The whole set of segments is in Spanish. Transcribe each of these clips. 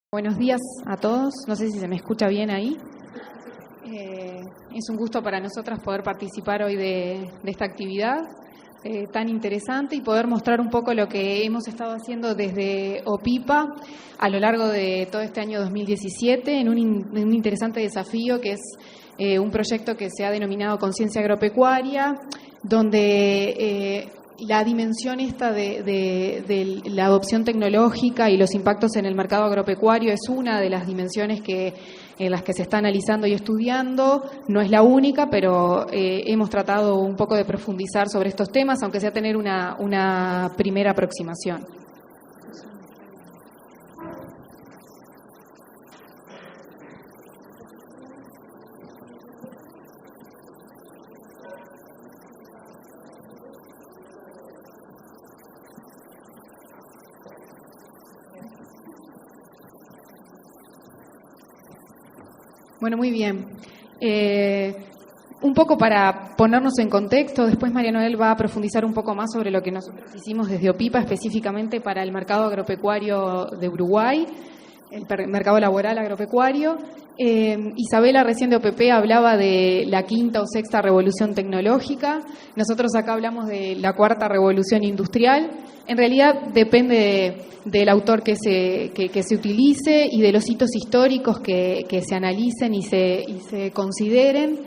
Buenos días a todos. No sé si se me escucha bien ahí. Es un gusto para nosotras poder participar hoy de esta actividad tan interesante y poder mostrar un poco lo que hemos estado haciendo desde OPIPA a lo largo de todo este año 2017 en un interesante desafío que es un proyecto que se ha denominado Conciencia Agropecuaria, donde la dimensión esta de la adopción tecnológica y los impactos en el mercado agropecuario es una de las dimensiones en las que se está analizando y estudiando. No es la única, pero hemos tratado un poco de profundizar sobre estos temas, aunque sea tener una primera aproximación. Bueno, muy bien. Un poco para ponernos en contexto, después María Noel va a profundizar un poco más sobre lo que nosotros hicimos desde OPIPA específicamente para el mercado agropecuario de Uruguay, el mercado laboral agropecuario. Isabela recién de OPP hablaba de la quinta o sexta revolución tecnológica. Nosotros acá hablamos de la cuarta revolución industrial. En realidad depende del autor que se utilice y de los hitos históricos que se analicen y se consideren.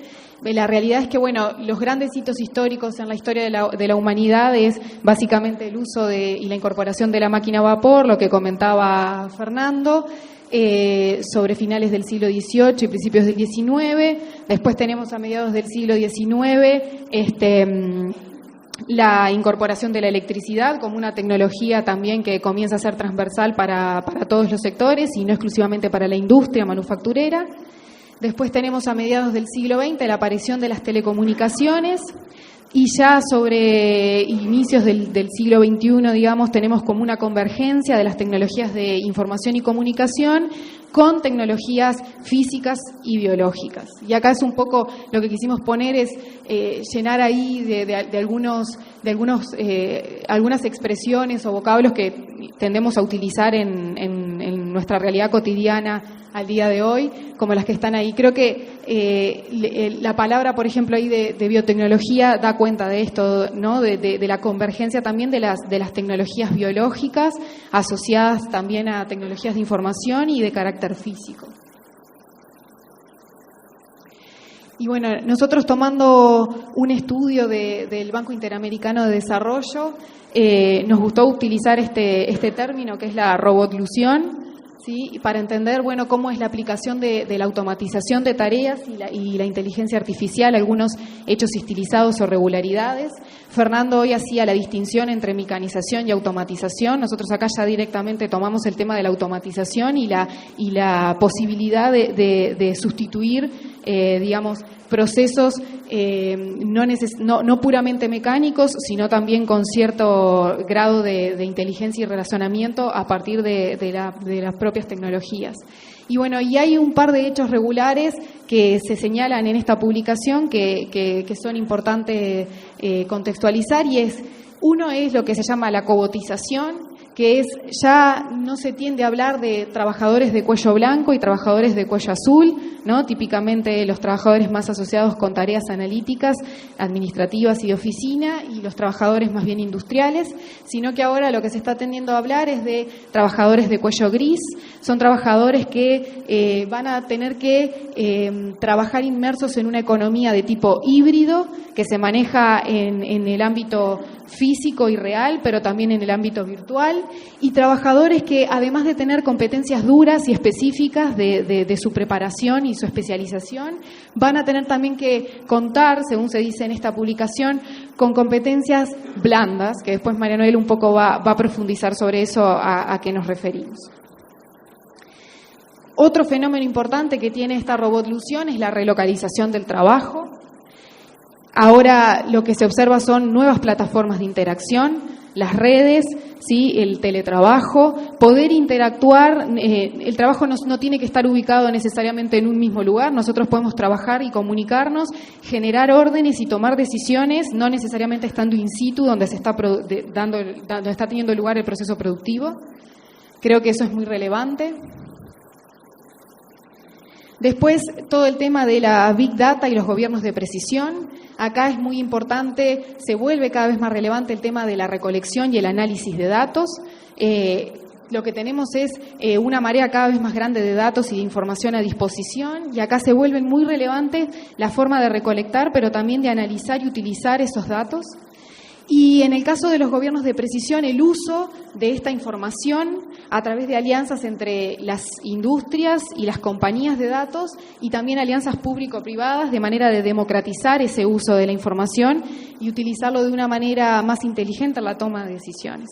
La realidad es que, bueno, los grandes hitos históricos en la historia de la humanidad es básicamente el uso y la incorporación de la máquina a vapor, lo que comentaba Fernando, sobre finales del siglo XVIII y principios del XIX. Después tenemos a mediados del siglo XIX la incorporación de la electricidad como una tecnología también que comienza a ser transversal para todos los sectores y no exclusivamente para la industria manufacturera. Después tenemos a mediados del siglo XX la aparición de las telecomunicaciones y ya sobre inicios del siglo XXI, digamos, tenemos como una convergencia de las tecnologías de información y comunicación con tecnologías físicas y biológicas. Y acá es un poco lo que quisimos poner es llenar ahí de algunas expresiones o vocablos que tendemos a utilizar en nuestra realidad cotidiana al día de hoy, como las que están ahí. Creo que la palabra, por ejemplo, ahí de biotecnología da cuenta de esto, ¿no? De la convergencia también de las tecnologías biológicas asociadas también a tecnologías de información y de carácter físico. Y bueno, nosotros tomando un estudio del Banco Interamericano de Desarrollo, nos gustó utilizar este término que es la robotlución, ¿sí? Para entender, bueno, cómo es la aplicación de la automatización de tareas y la inteligencia artificial, algunos hechos estilizados o regularidades. Fernando hoy hacía la distinción entre mecanización y automatización. Nosotros acá ya directamente tomamos el tema de la automatización y la posibilidad de sustituir, digamos, procesos no puramente mecánicos, sino también con cierto grado de inteligencia y razonamiento a partir de las propias tecnologías. Y bueno, y hay un par de hechos regulares que se señalan en esta publicación que son importantes contextualizar, y uno es lo que se llama la cobotización, que ya no se tiende a hablar de trabajadores de cuello blanco y trabajadores de cuello azul, ¿no? Típicamente los trabajadores más asociados con tareas analíticas, administrativas y de oficina, y los trabajadores más bien industriales, sino que ahora lo que se está tendiendo a hablar es de trabajadores de cuello gris. Son trabajadores que van a tener que trabajar inmersos en una economía de tipo híbrido, que se maneja en el ámbito físico y real, pero también en el ámbito virtual, y trabajadores que, además de tener competencias duras y específicas de su preparación y su especialización, van a tener también que contar, según se dice en esta publicación, con competencias blandas, que después María Noel un poco va a profundizar sobre eso, a qué nos referimos. Otro fenómeno importante que tiene esta robotlución es la relocalización del trabajo. Ahora lo que se observa son nuevas plataformas de interacción, las redes, ¿sí? El teletrabajo, poder interactuar. El trabajo no tiene que estar ubicado necesariamente en un mismo lugar. Nosotros podemos trabajar y comunicarnos, generar órdenes y tomar decisiones, no necesariamente estando in situ donde se está donde está teniendo lugar el proceso productivo. Creo que eso es muy relevante. Después, todo el tema de la Big Data y los gobiernos de precisión. Acá es muy importante, se vuelve cada vez más relevante el tema de la recolección y el análisis de datos. Lo que tenemos es una marea cada vez más grande de datos y de información a disposición, y acá se vuelve muy relevante la forma de recolectar, pero también de analizar y utilizar esos datos. Y en el caso de los gobiernos de precisión, el uso de esta información a través de alianzas entre las industrias y las compañías de datos, y también alianzas público-privadas, de manera de democratizar ese uso de la información y utilizarlo de una manera más inteligente en la toma de decisiones.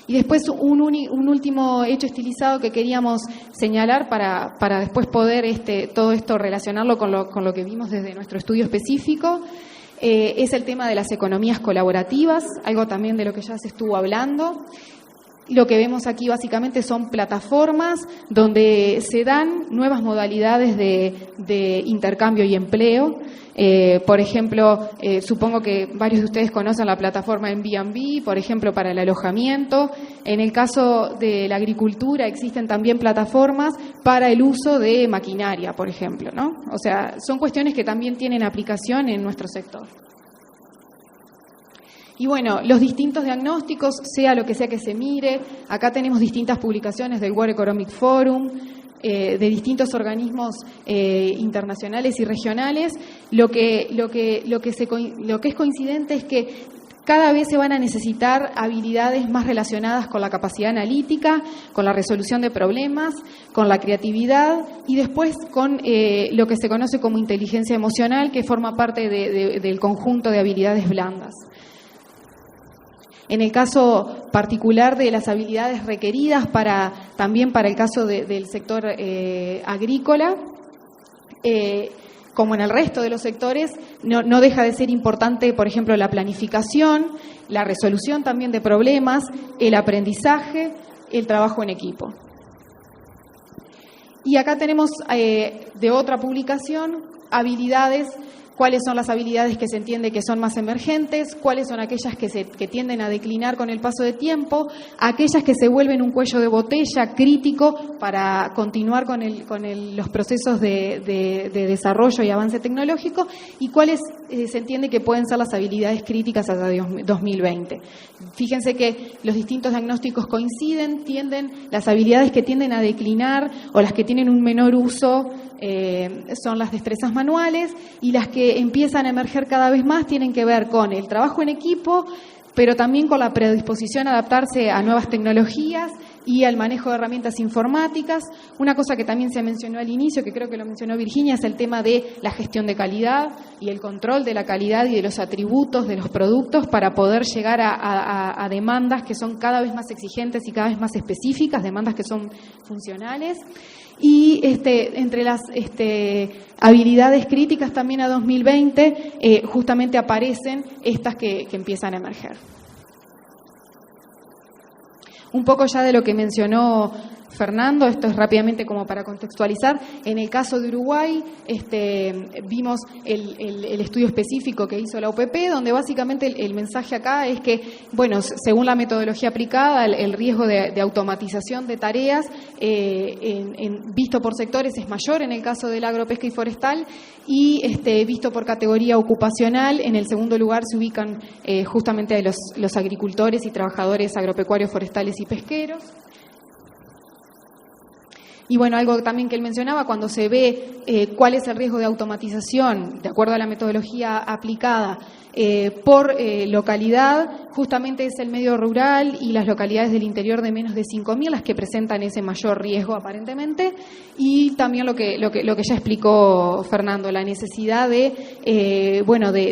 Y después un último hecho estilizado que queríamos señalar para después poder todo esto relacionarlo con lo que vimos desde nuestro estudio específico. Es el tema de las economías colaborativas, algo también de lo que ya se estuvo hablando. Lo que vemos aquí básicamente son plataformas donde se dan nuevas modalidades de intercambio y empleo. Por ejemplo, supongo que varios de ustedes conocen la plataforma Airbnb, por ejemplo, para el alojamiento. En el caso de la agricultura existen también plataformas para el uso de maquinaria, por ejemplo, ¿no? O sea, son cuestiones que también tienen aplicación en nuestro sector. Y bueno, los distintos diagnósticos, sea lo que sea que se mire, acá tenemos distintas publicaciones del World Economic Forum, de distintos organismos internacionales y regionales. Lo que es coincidente es que cada vez se van a necesitar habilidades más relacionadas con la capacidad analítica, con la resolución de problemas, con la creatividad y después con lo que se conoce como inteligencia emocional, que forma parte del conjunto de habilidades blandas. En el caso particular de las habilidades requeridas también para el caso del sector agrícola, como en el resto de los sectores, no deja de ser importante, por ejemplo, la planificación, la resolución también de problemas, el aprendizaje, el trabajo en equipo. Y acá tenemos de otra publicación habilidades. ¿Cuáles son las habilidades que se entiende que son más emergentes? ¿Cuáles son aquellas que tienden a declinar con el paso de tiempo? Aquellas que se vuelven un cuello de botella crítico para continuar con los procesos de desarrollo y avance tecnológico. ¿Y cuáles se entiende que pueden ser las habilidades críticas hasta 2020? Fíjense que los distintos diagnósticos coinciden, las habilidades que tienden a declinar o las que tienen un menor uso son las destrezas manuales, y las que empiezan a emerger cada vez más tienen que ver con el trabajo en equipo, pero también con la predisposición a adaptarse a nuevas tecnologías y al manejo de herramientas informáticas. Una cosa que también se mencionó al inicio, que creo que lo mencionó Virginia, es el tema de la gestión de calidad y el control de la calidad y de los atributos de los productos para poder llegar a demandas que son cada vez más exigentes y cada vez más específicas, demandas que son funcionales. Y entre las habilidades críticas también a 2020 justamente aparecen estas que empiezan a emerger. Un poco ya de lo que mencionó Fernando, esto es rápidamente como para contextualizar. En el caso de Uruguay, vimos el estudio específico que hizo la UPP, donde básicamente el mensaje acá es que, bueno, según la metodología aplicada, el riesgo de automatización de tareas visto por sectores es mayor en el caso del agropesca y forestal, y visto por categoría ocupacional, en el segundo lugar se ubican justamente los agricultores y trabajadores agropecuarios, forestales y pesqueros. Y bueno, algo también que él mencionaba, cuando se ve cuál es el riesgo de automatización, de acuerdo a la metodología aplicada, por localidad, justamente es el medio rural y las localidades del interior de menos de 5.000 las que presentan ese mayor riesgo aparentemente, y también lo que ya explicó Fernando, la necesidad de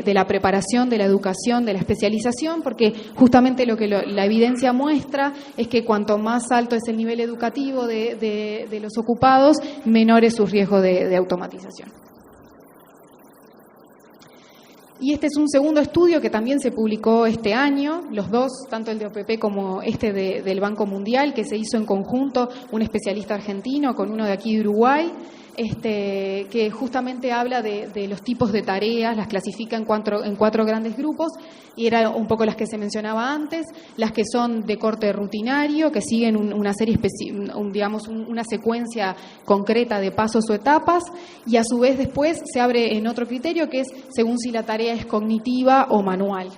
la preparación, de la educación, de la especialización, porque justamente lo que la evidencia muestra es que cuanto más alto es el nivel educativo de los ocupados, menor es su riesgo de automatización. Y este es un segundo estudio que también se publicó este año, los dos, tanto el de OPP como del Banco Mundial, que se hizo en conjunto, un especialista argentino con uno de aquí de Uruguay. que justamente habla de los tipos de tareas, las clasifica en cuatro grandes grupos, y era un poco las que se mencionaba antes, las que son de corte rutinario, que siguen una serie una secuencia concreta de pasos o etapas, y a su vez después se abre en otro criterio que es según si la tarea es cognitiva o manual.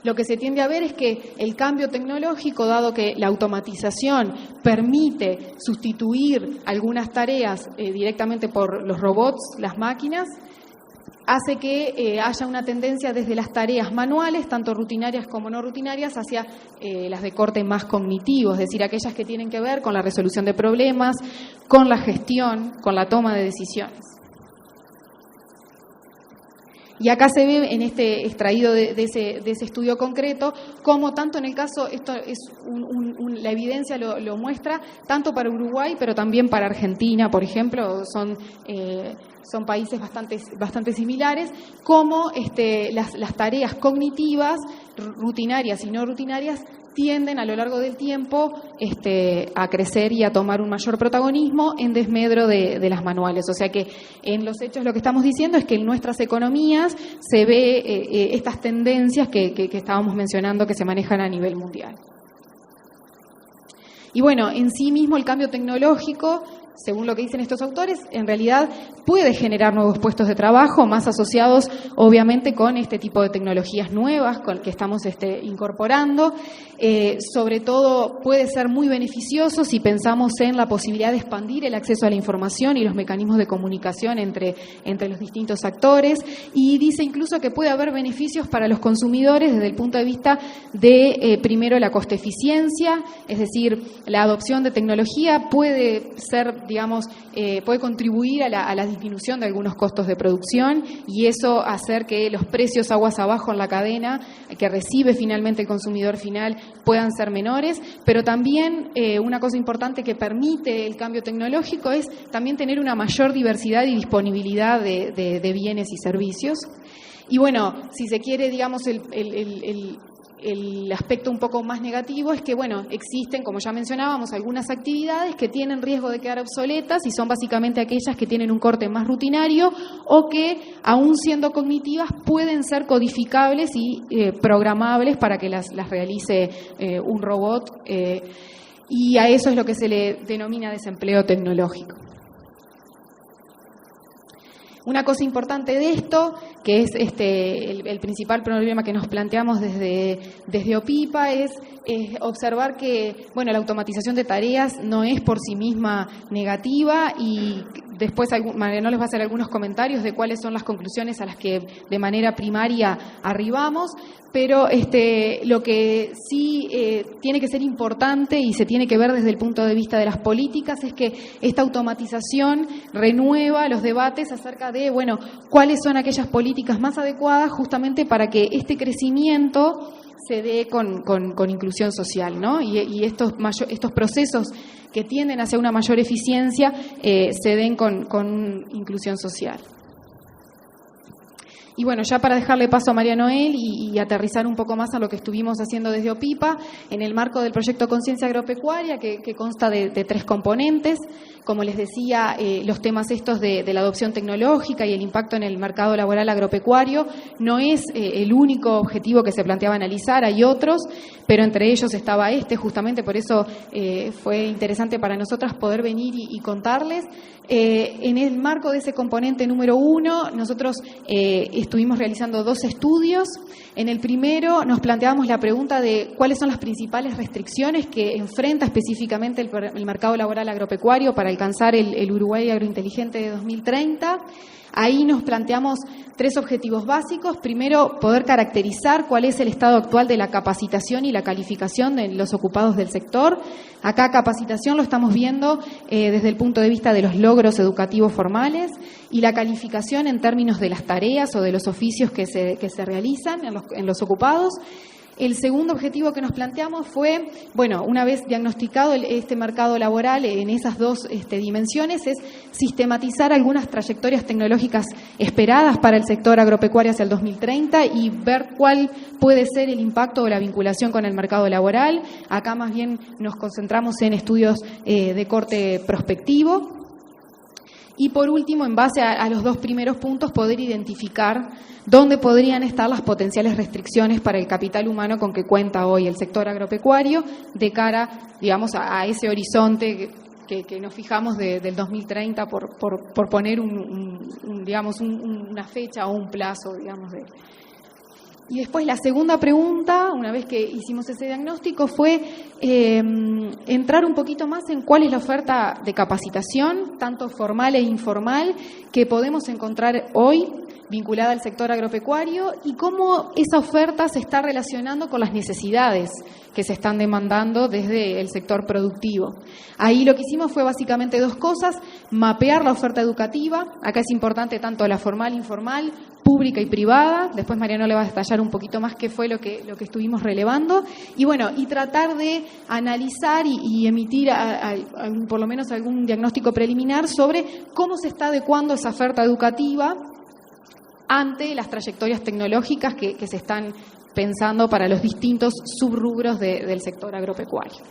Lo que se tiende a ver es que el cambio tecnológico, dado que la automatización permite sustituir algunas tareas directamente por los robots, las máquinas, hace que haya una tendencia desde las tareas manuales, tanto rutinarias como no rutinarias, hacia las de corte más cognitivo, es decir, aquellas que tienen que ver con la resolución de problemas, con la gestión, con la toma de decisiones. Y acá se ve en este extraído de ese estudio concreto, como tanto en el caso, esto es la evidencia lo muestra, tanto para Uruguay, pero también para Argentina, por ejemplo, son países bastante similares, como las tareas cognitivas, rutinarias y no rutinarias, tienden a lo largo del tiempo a crecer y a tomar un mayor protagonismo en desmedro de las manuales. O sea que en los hechos lo que estamos diciendo es que en nuestras economías se ve estas tendencias que estábamos mencionando que se manejan a nivel mundial. Y bueno, en sí mismo el cambio tecnológico, según lo que dicen estos autores, en realidad puede generar nuevos puestos de trabajo, más asociados obviamente con este tipo de tecnologías nuevas con que estamos incorporando. Sobre todo puede ser muy beneficioso si pensamos en la posibilidad de expandir el acceso a la información y los mecanismos de comunicación entre los distintos actores, y dice incluso que puede haber beneficios para los consumidores desde el punto de vista de, primero, la coste-eficiencia, es decir, la adopción de tecnología puede ser, puede contribuir a la disminución de algunos costos de producción, y eso hacer que los precios aguas abajo en la cadena que recibe finalmente el consumidor final puedan ser menores, pero también una cosa importante que permite el cambio tecnológico es también tener una mayor diversidad y disponibilidad de bienes y servicios. Y bueno, si se quiere, el aspecto un poco más negativo es que, bueno, existen, como ya mencionábamos, algunas actividades que tienen riesgo de quedar obsoletas y son básicamente aquellas que tienen un corte más rutinario o que, aún siendo cognitivas, pueden ser codificables y programables para que las realice un robot, y a eso es lo que se le denomina desempleo tecnológico. Una cosa importante de esto, que es el principal problema que nos planteamos desde OPIPA, es observar que, bueno, la automatización de tareas no es por sí misma negativa, y después Mariano les va a hacer algunos comentarios de cuáles son las conclusiones a las que de manera primaria arribamos, pero lo que sí tiene que ser importante y se tiene que ver desde el punto de vista de las políticas es que esta automatización renueva los debates acerca de, bueno, cuáles son aquellas políticas más adecuadas justamente para que este crecimiento se dé con inclusión social, ¿no? Y estos procesos que tienden hacia una mayor eficiencia se den con inclusión social. Y bueno, ya para dejarle paso a María Noel y aterrizar un poco más a lo que estuvimos haciendo desde OPIPA, en el marco del proyecto Conciencia Agropecuaria, que consta de 3 componentes, como les decía, los temas estos de la adopción tecnológica y el impacto en el mercado laboral agropecuario no es el único objetivo que se planteaba analizar, hay otros, pero entre ellos estaba justamente por eso fue interesante para nosotras poder venir y contarles. En el marco de ese componente número 1, nosotros estuvimos realizando 2 estudios. En el primero nos planteábamos la pregunta de cuáles son las principales restricciones que enfrenta específicamente el mercado laboral agropecuario para alcanzar el Uruguay agrointeligente de 2030. Ahí nos planteamos 3 objetivos básicos. Primero, poder caracterizar cuál es el estado actual de la capacitación y la calificación de los ocupados del sector. Acá capacitación lo estamos viendo desde el punto de vista de los logros educativos formales, y la calificación en términos de las tareas o de los oficios que se realizan en los ocupados. El segundo objetivo que nos planteamos fue, bueno, una vez diagnosticado este mercado laboral en esas 2 dimensiones, es sistematizar algunas trayectorias tecnológicas esperadas para el sector agropecuario hacia el 2030 y ver cuál puede ser el impacto o la vinculación con el mercado laboral. Acá más bien nos concentramos en estudios de corte prospectivo. Y por último, en base a los dos primeros puntos, poder identificar dónde podrían estar las potenciales restricciones para el capital humano con que cuenta hoy el sector agropecuario de cara, digamos, a ese horizonte que nos fijamos del 2030 por poner una fecha o un plazo, digamos, de... Y después la segunda pregunta, una vez que hicimos ese diagnóstico, fue entrar un poquito más en cuál es la oferta de capacitación, tanto formal e informal, que podemos encontrar hoy vinculada al sector agropecuario y cómo esa oferta se está relacionando con las necesidades que se están demandando desde el sector productivo. Ahí lo que hicimos fue básicamente dos cosas: mapear la oferta educativa, acá es importante tanto la formal, informal, pública y privada, después Mariano le va a detallar un poquito más qué fue lo que estuvimos relevando, y bueno, y tratar de analizar y emitir por lo menos algún diagnóstico preliminar sobre cómo se está adecuando esa oferta educativa ante las trayectorias tecnológicas que se están pensando para los distintos subrubros del sector agropecuario.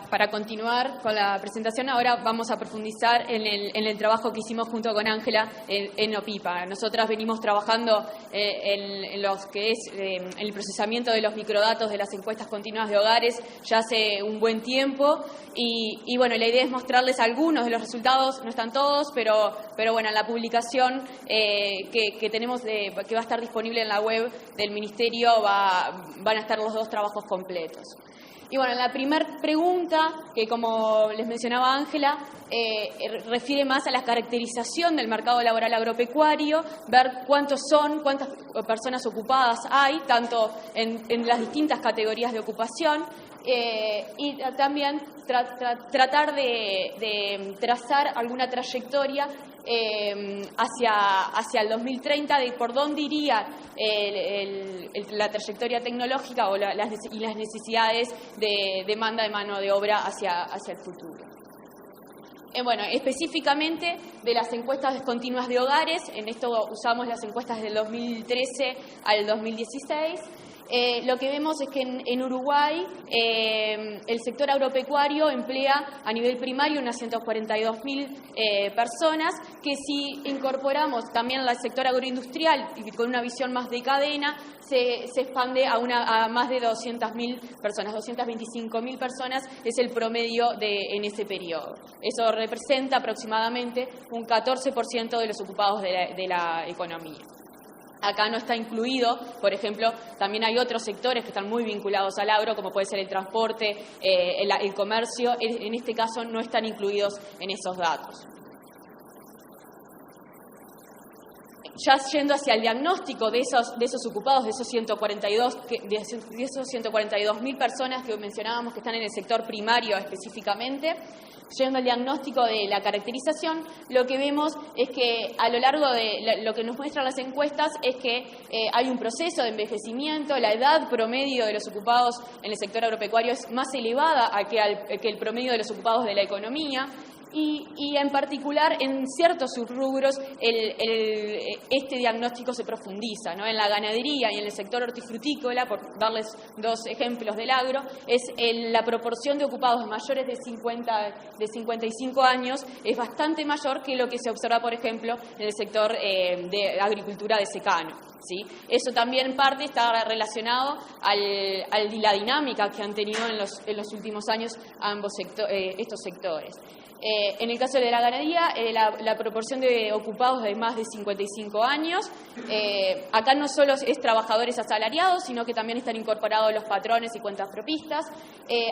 Para continuar con la presentación, ahora vamos a profundizar en el trabajo que hicimos junto con Ángela en OPIPA. Nosotras venimos trabajando en lo que es el procesamiento de los microdatos de las encuestas continuas de hogares ya hace un buen tiempo y bueno, la idea es mostrarles algunos de los resultados, no están todos, pero bueno, en la publicación que tenemos, que va a estar disponible en la web del Ministerio, van a estar los dos trabajos completos. Y bueno, la primera pregunta, que como les mencionaba Ángela, refiere más a la caracterización del mercado laboral agropecuario, ver cuántas personas ocupadas hay, tanto en las distintas categorías de ocupación, y también tratar de trazar alguna trayectoria hacia el 2030 de por dónde iría la trayectoria tecnológica y las necesidades de demanda de mano de obra hacia el futuro. Bueno, específicamente de las encuestas continuas de hogares, en esto usamos las encuestas del 2013 al 2016. Lo que vemos es que en Uruguay el sector agropecuario emplea a nivel primario unas 142.000 personas, que si incorporamos también al sector agroindustrial y con una visión más de cadena, se expande a más de 200.000 personas, 225.000 personas es el promedio en ese periodo. Eso representa aproximadamente un 14% de los ocupados de la economía. Acá no está incluido, por ejemplo, también hay otros sectores que están muy vinculados al agro, como puede ser el transporte, el comercio. En este caso no están incluidos en esos datos. Ya yendo hacia el diagnóstico de esos ocupados, de esos 142.000 personas que mencionábamos que están en el sector primario específicamente, yendo al diagnóstico de la caracterización, lo que vemos es que a lo largo de lo que nos muestran las encuestas es que hay un proceso de envejecimiento, la edad promedio de los ocupados en el sector agropecuario es más elevada que el promedio de los ocupados de la economía. Y en particular en ciertos subrubros este diagnóstico se profundiza, ¿no? En la ganadería y en el sector hortifrutícola, por darles dos ejemplos del agro, es la proporción de ocupados mayores de 55 años es bastante mayor que lo que se observa, por ejemplo, en el sector de agricultura de secano, ¿sí? Eso también en parte está relacionado a la dinámica que han tenido en los últimos años estos sectores. En el caso de la ganadería, la proporción de ocupados de más de 55 años, acá no solo es trabajadores asalariados, sino que también están incorporados los patrones y cuentas propistas.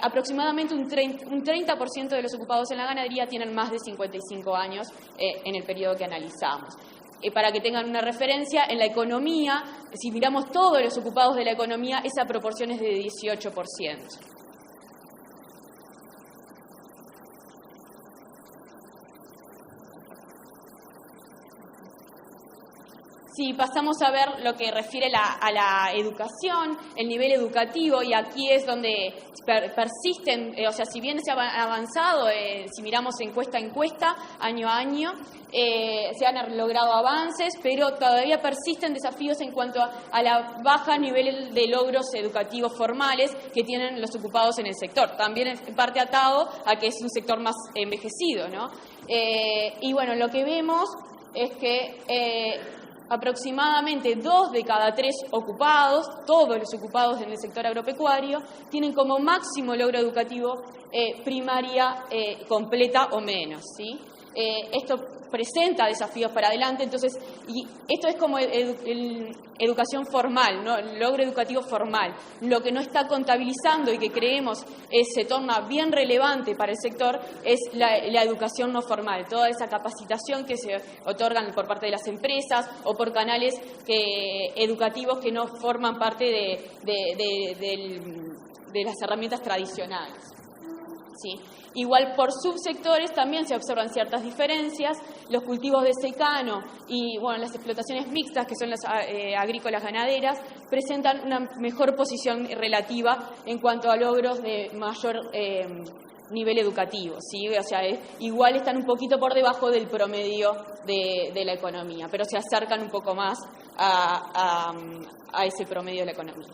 Aproximadamente un 30% de los ocupados en la ganadería tienen más de 55 años en el periodo que analizamos. Para que tengan una referencia, en la economía, si miramos todos los ocupados de la economía, esa proporción es de 18%. Si pasamos a ver lo que refiere a la educación, el nivel educativo, y aquí es donde persisten, o sea, si bien se ha avanzado, si miramos encuesta a encuesta, año a año, se han logrado avances, pero todavía persisten desafíos en cuanto a la baja nivel de logros educativos formales que tienen los ocupados en el sector. También en parte atado a que es un sector más envejecido, ¿no? Y bueno, lo que vemos es que aproximadamente 2 de cada 3 ocupados, todos los ocupados en el sector agropecuario, tienen como máximo logro educativo primaria completa o menos, ¿sí? Esto presenta desafíos para adelante, entonces, y esto es como educación formal, ¿no? El logro educativo formal. Lo que no está contabilizando y que creemos se torna bien relevante para el sector es la educación no formal, toda esa capacitación que se otorgan por parte de las empresas o por canales educativos que no forman parte de las herramientas tradicionales. Sí. Igual por subsectores también se observan ciertas diferencias. Los cultivos de secano y bueno, las explotaciones mixtas, que son las agrícolas ganaderas, presentan una mejor posición relativa en cuanto a logros de mayor nivel educativo, ¿sí? O sea, igual están un poquito por debajo del promedio de la economía, pero se acercan un poco más a ese promedio de la economía.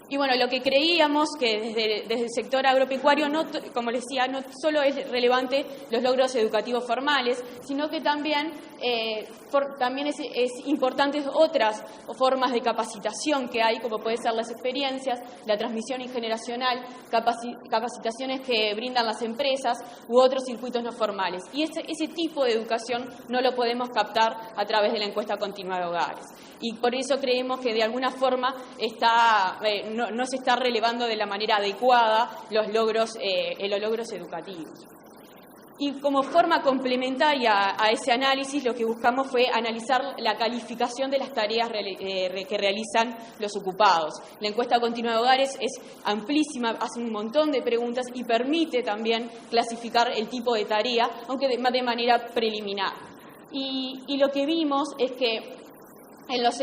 Y bueno, lo que creíamos que desde el sector agropecuario, como les decía, no solo es relevante los logros educativos formales, sino que también es importantes otras formas de capacitación que hay, como pueden ser las experiencias, la transmisión intergeneracional, capacitaciones que brindan las empresas u otros circuitos no formales. Y ese tipo de educación no lo podemos captar a través de la encuesta continua de hogares. Y por eso creemos que de alguna forma no se está relevando de la manera adecuada los logros educativos. Y como forma complementaria a ese análisis, lo que buscamos fue analizar la calificación de las tareas que realizan los ocupados. La encuesta continua de hogares es amplísima, hace un montón de preguntas y permite también clasificar el tipo de tarea, aunque de manera preliminar. Y lo que vimos es que en los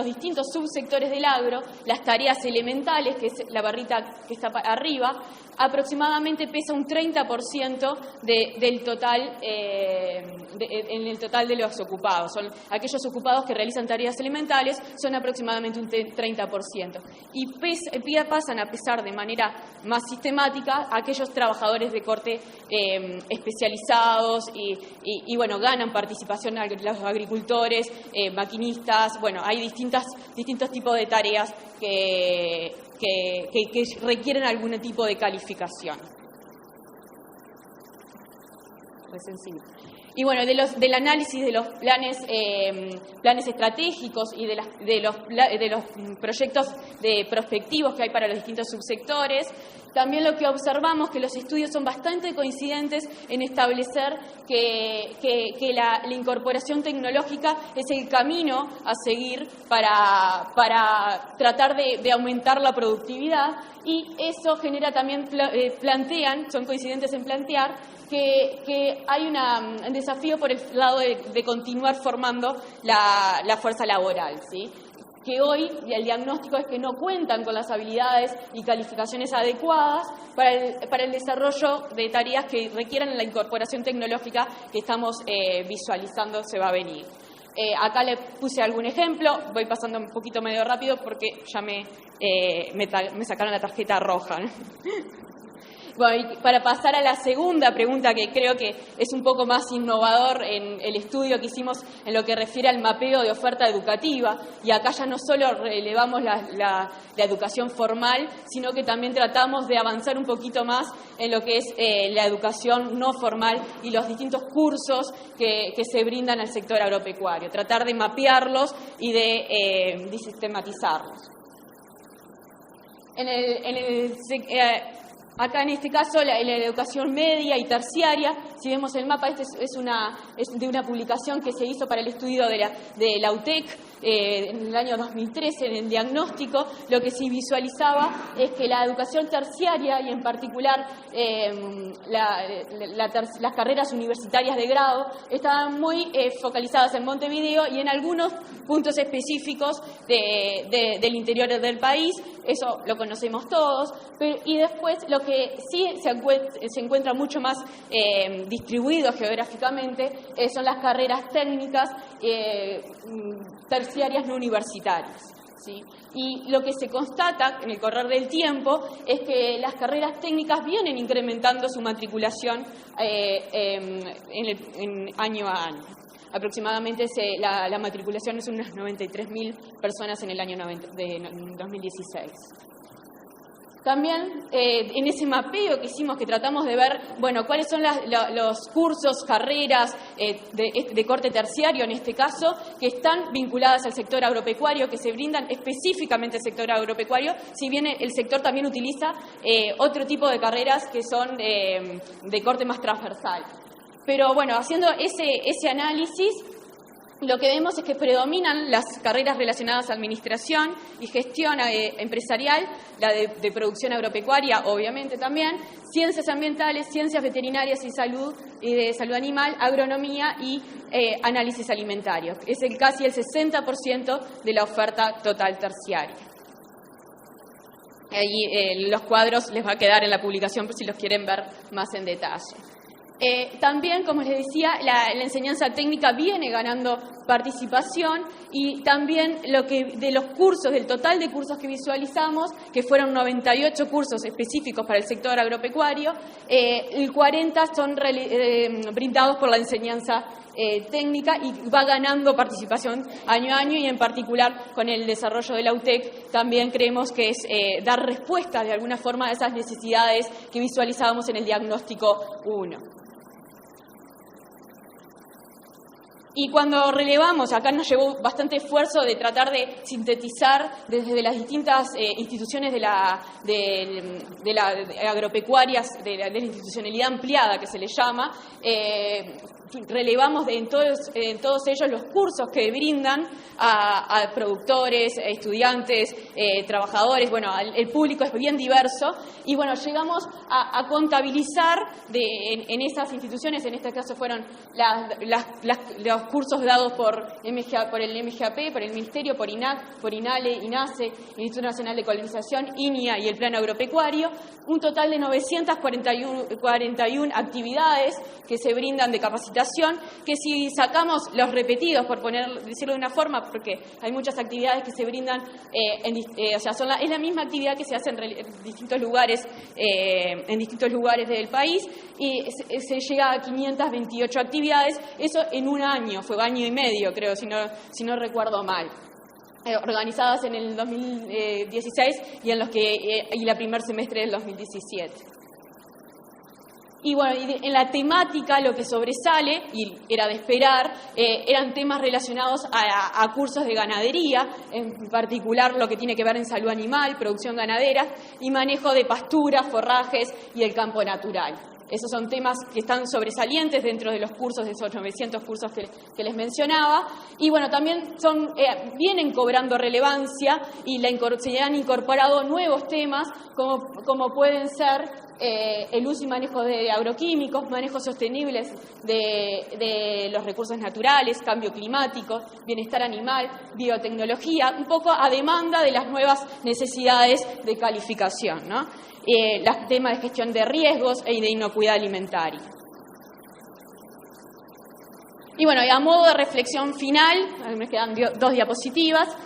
distintos subsectores del agro, las tareas elementales, que es la barrita que está arriba, aproximadamente pesa un 30% del total, en el total de los ocupados. Son aquellos ocupados que realizan tareas elementales, son aproximadamente un 30%. Y pasan a pesar de manera más sistemática a aquellos trabajadores de corte especializados y bueno, ganan participación los agricultores, maquinistas. Bueno, hay distintos tipos de tareas que requieren algún tipo de calificación. Y bueno, del análisis de los planes estratégicos y de los proyectos prospectivos que hay para los distintos subsectores, también lo que observamos que los estudios son bastante coincidentes en establecer que la incorporación tecnológica es el camino a seguir para tratar de aumentar la productividad, y eso genera también, son coincidentes en plantear que hay un desafío por el lado de continuar formando la fuerza laboral, ¿sí? Que hoy el diagnóstico es que no cuentan con las habilidades y calificaciones adecuadas para el desarrollo de tareas que requieran la incorporación tecnológica que estamos visualizando se va a venir. Acá le puse algún ejemplo, voy pasando un poquito medio rápido porque ya me sacaron la tarjeta roja, ¿no? Bueno, y para pasar a la segunda pregunta, que creo que es un poco más innovador en el estudio que hicimos en lo que refiere al mapeo de oferta educativa, y acá ya no solo relevamos la educación formal, sino que también tratamos de avanzar un poquito más en lo que es la educación no formal y los distintos cursos que se brindan al sector agropecuario, tratar de mapearlos y de sistematizarlos. Acá en este caso la educación media y terciaria, si vemos el mapa, este es de una publicación que se hizo para el estudio de la UTEC, en el año 2013, en el diagnóstico, lo que se visualizaba es que la educación terciaria y en particular las carreras universitarias de grado estaban muy focalizadas en Montevideo y en algunos puntos específicos del interior del país. Eso lo conocemos todos, y después lo que sí se encuentra mucho más distribuido geográficamente son las carreras técnicas terciarias no universitarias, ¿sí? Y lo que se constata en el correr del tiempo es que las carreras técnicas vienen incrementando su matriculación en año a año. Aproximadamente la matriculación es unas 93.000 personas en el año 2016. También en ese mapeo que hicimos, que tratamos de ver, bueno, cuáles son los cursos, carreras de corte terciario, en este caso, que están vinculadas al sector agropecuario, que se brindan específicamente al sector agropecuario, si bien el sector también utiliza otro tipo de carreras que son de corte más transversal. Pero bueno, haciendo ese análisis, lo que vemos es que predominan las carreras relacionadas a administración y gestión empresarial, la de producción agropecuaria, obviamente también, ciencias ambientales, ciencias veterinarias y de salud animal, agronomía y análisis alimentario. Es casi el 60% de la oferta total terciaria. Ahí los cuadros les va a quedar en la publicación por si los quieren ver más en detalle. También, como les decía, la enseñanza técnica viene ganando participación y también de los cursos, del total de cursos que visualizamos, que fueron 98 cursos específicos para el sector agropecuario, el 40 son brindados por la enseñanza técnica y va ganando participación año a año, y en particular con el desarrollo de la UTEC también creemos que es dar respuesta de alguna forma a esas necesidades que visualizábamos en el diagnóstico 1. Y cuando relevamos, acá nos llevó bastante esfuerzo de tratar de sintetizar desde las distintas instituciones de la agropecuarias, de la institucionalidad ampliada que se le llama, relevamos en todos ellos los cursos que brindan a productores, estudiantes, trabajadores. Bueno, el público es bien diverso y bueno, llegamos a contabilizar en esas instituciones, en este caso fueron los cursos dados por el MGAP, por el Ministerio, por INAC, por INALE, INACE, el Instituto Nacional de Colonización, INIA y el Plan Agropecuario, un total de 941 actividades que se brindan de capacitación, que si sacamos los repetidos, por decirlo de una forma, porque hay muchas actividades que se brindan, es la misma actividad que se hace en distintos lugares del país, y se llega a 528 actividades, eso en un año, fue año y medio creo, si no recuerdo mal, organizadas en el 2016 y y la primer semestre del 2017. Y bueno, en la temática lo que sobresale, y era de esperar, eran temas relacionados a cursos de ganadería, en particular lo que tiene que ver en salud animal, producción ganadera y manejo de pasturas, forrajes y el campo natural. Esos son temas que están sobresalientes dentro de los cursos, de esos 900 cursos que les mencionaba. Y bueno, también vienen cobrando relevancia y se han incorporado nuevos temas como pueden ser el uso y manejo de agroquímicos, manejos sostenibles de los recursos naturales, cambio climático, bienestar animal, biotecnología, un poco a demanda de las nuevas necesidades de calificación, ¿no? Los temas de gestión de riesgos y de inocuidad alimentaria. Y bueno, a modo de reflexión final, me quedan 2 diapositivas.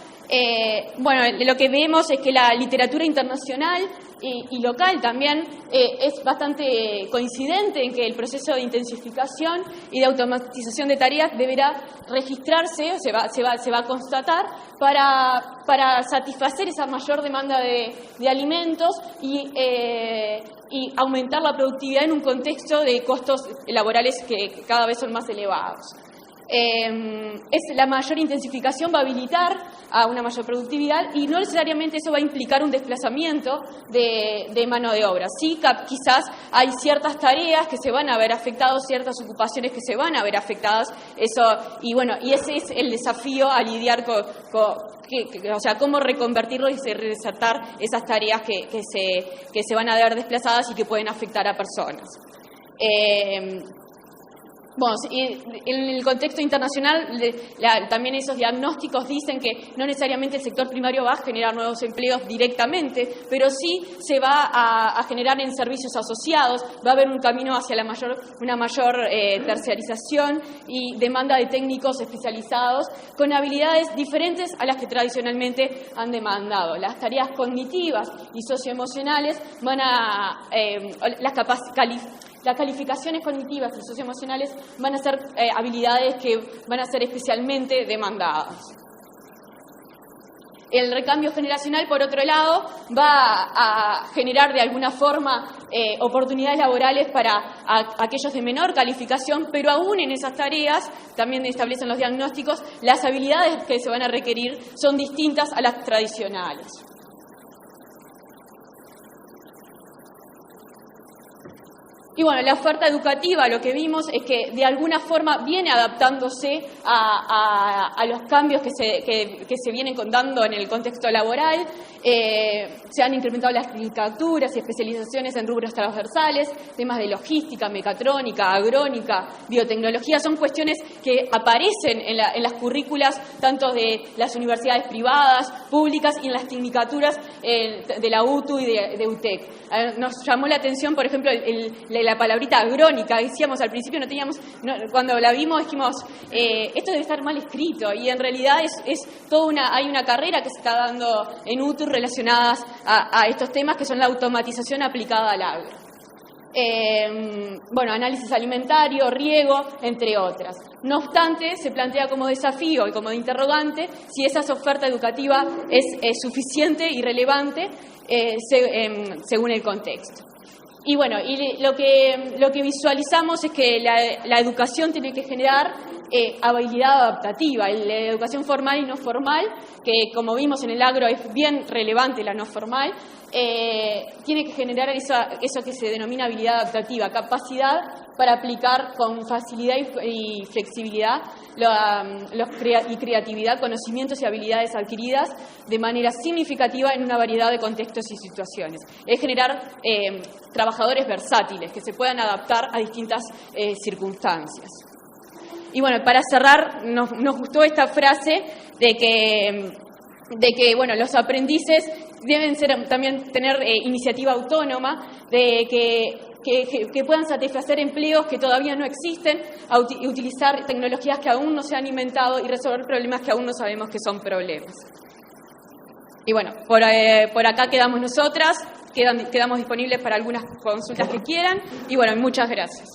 Bueno, lo que vemos es que la literatura internacional y local también es bastante coincidente en que el proceso de intensificación y de automatización de tareas deberá registrarse, se va a constatar para satisfacer esa mayor demanda de alimentos y aumentar la productividad en un contexto de costos laborales que cada vez son más elevados. es la mayor intensificación va a habilitar a una mayor productividad y no necesariamente eso va a implicar un desplazamiento de mano de obra. Sí, quizás hay ciertas tareas que se van a ver afectadas, ciertas ocupaciones que se van a ver afectadas, y ese es el desafío a lidiar o sea, cómo reconvertirlo y resaltar esas tareas que se van a ver desplazadas y que pueden afectar a personas. Bueno, en el contexto internacional también esos diagnósticos dicen que no necesariamente el sector primario va a generar nuevos empleos directamente, pero sí se va a generar en servicios asociados, va a haber un camino hacia una mayor terciarización y demanda de técnicos especializados con habilidades diferentes a las que tradicionalmente han demandado. Las tareas cognitivas y socioemocionales las calificaciones cognitivas y socioemocionales van a ser habilidades que van a ser especialmente demandadas. El recambio generacional, por otro lado, va a generar de alguna forma oportunidades laborales para aquellos de menor calificación, pero aún en esas tareas, también establecen los diagnósticos, las habilidades que se van a requerir son distintas a las tradicionales. Y bueno, la oferta educativa, lo que vimos es que de alguna forma viene adaptándose a los cambios que se vienen dando en el contexto laboral. Se han incrementado las tecnicaturas y especializaciones en rubros transversales, temas de logística, mecatrónica, agrónica, biotecnología, son cuestiones que aparecen en las currículas tanto de las universidades privadas, públicas y en las tecnicaturas de la UTU y de UTEC. Nos llamó la atención, por ejemplo, la palabrita agrónica. Decíamos al principio, cuando la vimos dijimos, esto debe estar mal escrito, y en realidad hay una carrera que se está dando en UTU relacionadas a estos temas, que son la automatización aplicada al agro. Análisis alimentario, riego, entre otras. No obstante, se plantea como desafío y como de interrogante si esa oferta educativa es suficiente y relevante según el contexto. Y bueno, lo que visualizamos es que la educación tiene que generar habilidad adaptativa. La educación formal y no formal, que como vimos en el agro es bien relevante la no formal, tiene que generar eso que se denomina habilidad adaptativa, capacidad para aplicar con facilidad y flexibilidad y creatividad, conocimientos y habilidades adquiridas de manera significativa en una variedad de contextos y situaciones. Es generar trabajadores versátiles que se puedan adaptar a distintas circunstancias. Y bueno, para cerrar, nos gustó esta frase de que los aprendices deben también tener iniciativa autónoma, de que puedan satisfacer empleos que todavía no existen, utilizar tecnologías que aún no se han inventado y resolver problemas que aún no sabemos que son problemas. Y bueno, por acá quedamos nosotras, quedamos disponibles para algunas consultas que quieran, y bueno, muchas gracias.